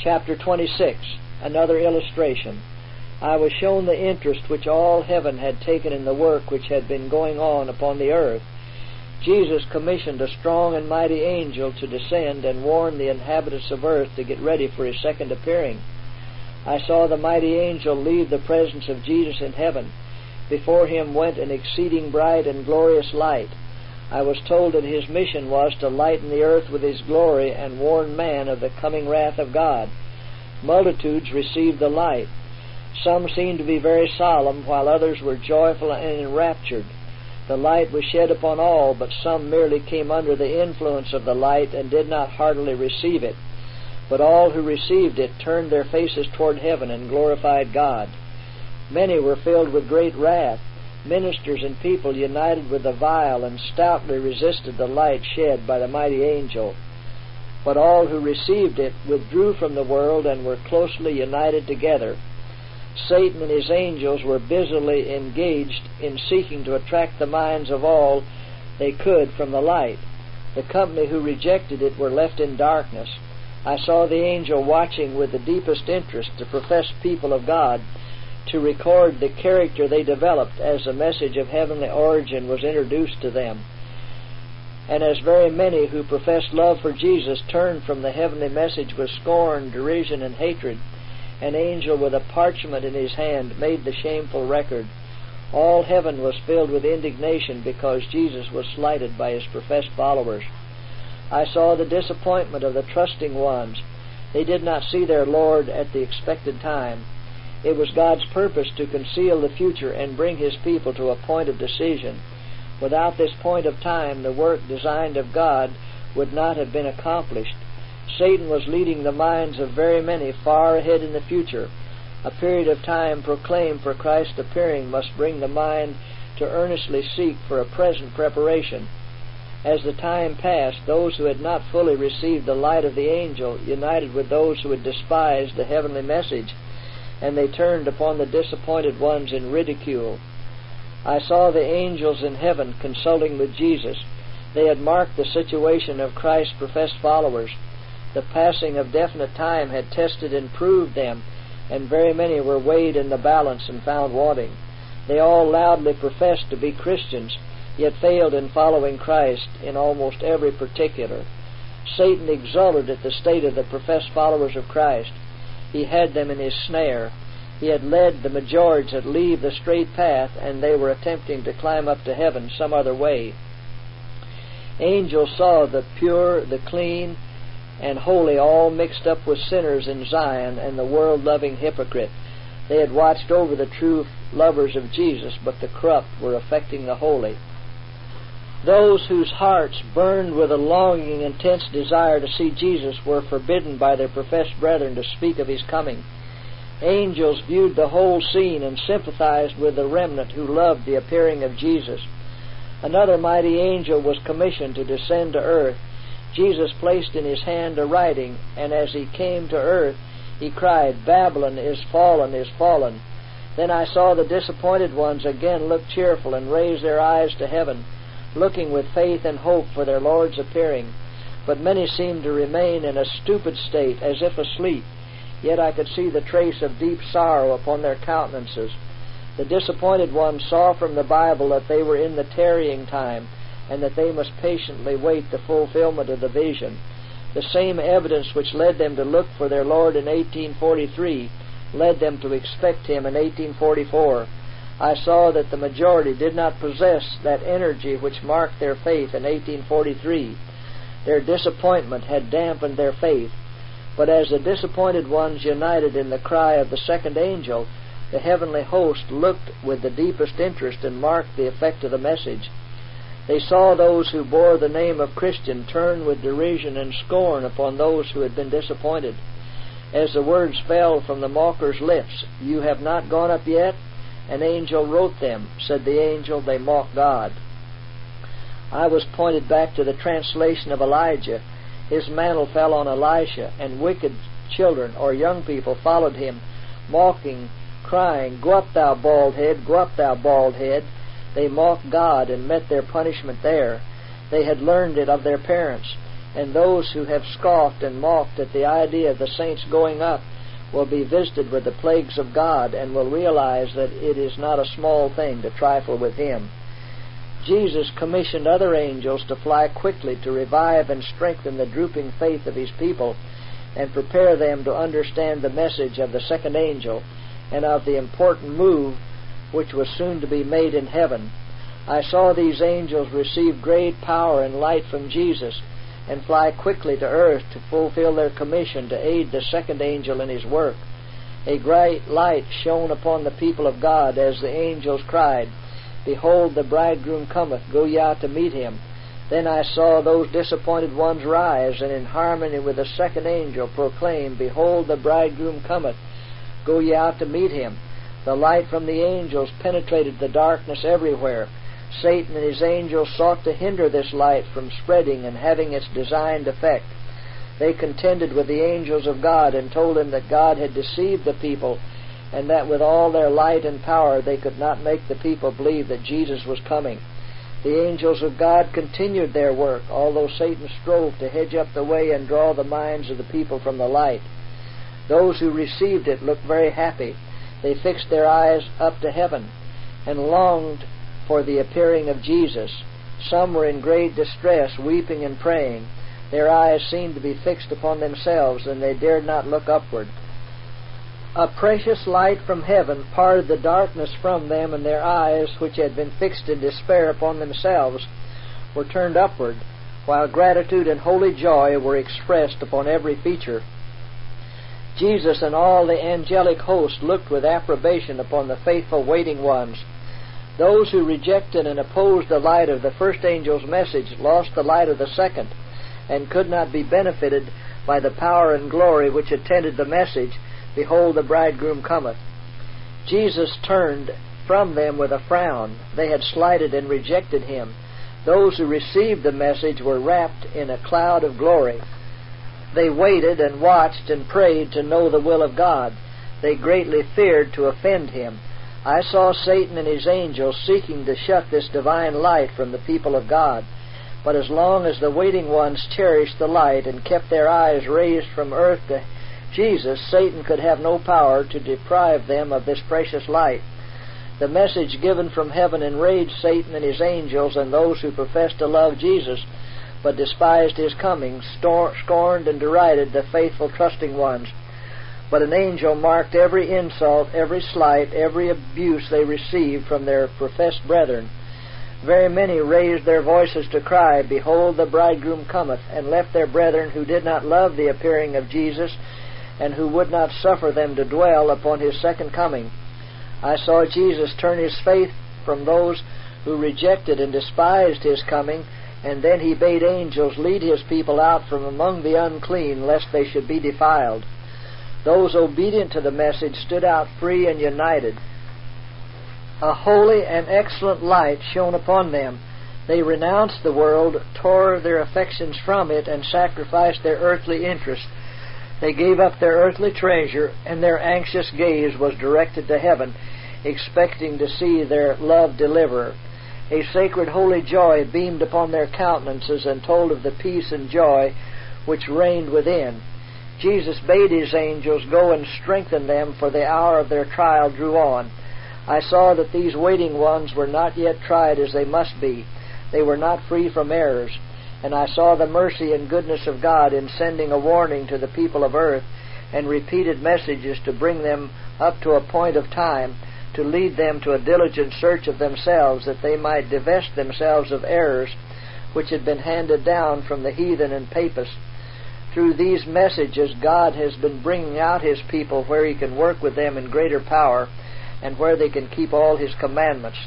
Chapter 26, another illustration. I was shown the interest which all heaven had taken in the work which had been going on upon the earth. Jesus commissioned a strong and mighty angel to descend and warn the inhabitants of earth to get ready for his second appearing. I saw the mighty angel leave the presence of Jesus in heaven. Before him went an exceeding bright and glorious light. I was told that his mission was to lighten the earth with his glory and warn man of the coming wrath of God. Multitudes received the light. Some seemed to be very solemn, while others were joyful and enraptured. The light was shed upon all, but some merely came under the influence of the light and did not heartily receive it. But all who received it turned their faces toward heaven and glorified God. Many were filled with great wrath. Ministers and people united with the vile and stoutly resisted the light shed by the mighty angel. But all who received it withdrew from the world and were closely united together. Satan and his angels were busily engaged in seeking to attract the minds of all they could from the light. The company who rejected it were left in darkness. I saw the angel watching with the deepest interest the professed people of God to record the character they developed as the message of heavenly origin was introduced to them. And as very many who professed love for Jesus turned from the heavenly message with scorn, derision, and hatred, an angel with a parchment in his hand made the shameful record. All heaven was filled with indignation because Jesus was slighted by his professed followers. I saw the disappointment of the trusting ones. They did not see their Lord at the expected time. It was God's purpose to conceal the future and bring his people to a point of decision. Without this point of time, the work designed of God would not have been accomplished. Satan was leading the minds of very many far ahead in the future. A period of time proclaimed for Christ's appearing must bring the mind to earnestly seek for a present preparation. As the time passed, those who had not fully received the light of the angel united with those who had despised the heavenly message, and they turned upon the disappointed ones in ridicule. I saw the angels in heaven consulting with Jesus. They had marked the situation of Christ's professed followers. The passing of definite time had tested and proved them, and very many were weighed in the balance and found wanting. They all loudly professed to be Christians, yet failed in following Christ in almost every particular. Satan exulted at the state of the professed followers of Christ. He had them in his snare. He had led the majority to leave the straight path, and they were attempting to climb up to heaven some other way. Angels saw the pure, the clean, and holy all mixed up with sinners in Zion and the world-loving hypocrite. They had watched over the true lovers of Jesus, but the corrupt were affecting the holy. Those whose hearts burned with a longing, intense desire to see Jesus were forbidden by their professed brethren to speak of his coming. Angels viewed the whole scene and sympathized with the remnant who loved the appearing of Jesus. Another mighty angel was commissioned to descend to earth. Jesus placed in his hand a writing, and as he came to earth, he cried, "Babylon is fallen, is fallen." Then I saw the disappointed ones again look cheerful and raise their eyes to heaven, looking with faith and hope for their Lord's appearing. But many seemed to remain in a stupid state, as if asleep. Yet I could see the trace of deep sorrow upon their countenances. The disappointed ones saw from the Bible that they were in the tarrying time, and that they must patiently wait the fulfillment of the vision. The same evidence which led them to look for their Lord in 1843 led them to expect him in 1844. I saw that the majority did not possess that energy which marked their faith in 1843. Their disappointment had dampened their faith. But as the disappointed ones united in the cry of the second angel, the heavenly host looked with the deepest interest and marked the effect of the message. They saw those who bore the name of Christian turn with derision and scorn upon those who had been disappointed. As the words fell from the mockers' lips, "You have not gone up yet?" An angel wrote them. Said the angel, "They mock God." I was pointed back to the translation of Elijah. His mantle fell on Elisha, and wicked children or young people followed him, mocking, crying, "Go up, thou bald head, go up, thou bald head." They mocked God and met their punishment there. They had learned it of their parents. and those who have scoffed and mocked at the idea of the saints going up will be visited with the plagues of God and will realize that it is not a small thing to trifle with Him. Jesus commissioned other angels to fly quickly to revive and strengthen the drooping faith of His people and prepare them to understand the message of the second angel and of the important move which was soon to be made in heaven. I saw these angels receive great power and light from Jesus and fly quickly to earth to fulfill their commission to aid the second angel in his work. A great light shone upon the people of God as the angels cried, "Behold, the bridegroom cometh, go ye out to meet him." Then I saw those disappointed ones rise, and in harmony with the second angel proclaim, "Behold, the bridegroom cometh, go ye out to meet him." The light from the angels penetrated the darkness everywhere. Satan and his angels sought to hinder this light from spreading and having its designed effect. They contended with the angels of God and told them that God had deceived the people and that with all their light and power they could not make the people believe that Jesus was coming. The angels of God continued their work, although Satan strove to hedge up the way and draw the minds of the people from the light. Those who received it looked very happy. They fixed their eyes up to heaven and longed for the appearing of Jesus. Some were in great distress, weeping and praying. Their eyes seemed to be fixed upon themselves, and they dared not look upward. A precious light from heaven parted the darkness from them, and their eyes, which had been fixed in despair upon themselves, were turned upward, while gratitude and holy joy were expressed upon every feature. Jesus and all the angelic host looked with approbation upon the faithful waiting ones. Those who rejected and opposed the light of the first angel's message lost the light of the second, and could not be benefited by the power and glory which attended the message, "Behold, the bridegroom cometh." Jesus turned from them with a frown. They had slighted and rejected Him. Those who received the message were wrapped in a cloud of glory. They waited and watched and prayed to know the will of God. They greatly feared to offend Him. I saw Satan and his angels seeking to shut this divine light from the people of God. But as long as the waiting ones cherished the light and kept their eyes raised from earth to Jesus, Satan could have no power to deprive them of this precious light. The message given from heaven enraged Satan and his angels and those who professed to love Jesus but despised His coming, scorned and derided the faithful trusting ones. But an angel marked every insult, every slight, every abuse they received from their professed brethren. Very many raised their voices to cry, "Behold, the bridegroom cometh," and left their brethren who did not love the appearing of Jesus and who would not suffer them to dwell upon His second coming. I saw Jesus turn His face from those who rejected and despised His coming, and then He bade angels lead His people out from among the unclean, lest they should be defiled. Those obedient to the message stood out free and united. A holy and excellent light shone upon them. They renounced the world, tore their affections from it, and sacrificed their earthly interests. They gave up their earthly treasure, and their anxious gaze was directed to heaven, expecting to see their loved deliverer. A sacred holy joy beamed upon their countenances and told of the peace and joy which reigned within. Jesus bade His angels go and strengthen them, for the hour of their trial drew on. I saw that these waiting ones were not yet tried as they must be. They were not free from errors. And I saw the mercy and goodness of God in sending a warning to the people of earth and repeated messages to bring them up to a point of time, to lead them to a diligent search of themselves, that they might divest themselves of errors which had been handed down from the heathen and papists. Through these messages, God has been bringing out His people where He can work with them in greater power and where they can keep all His commandments.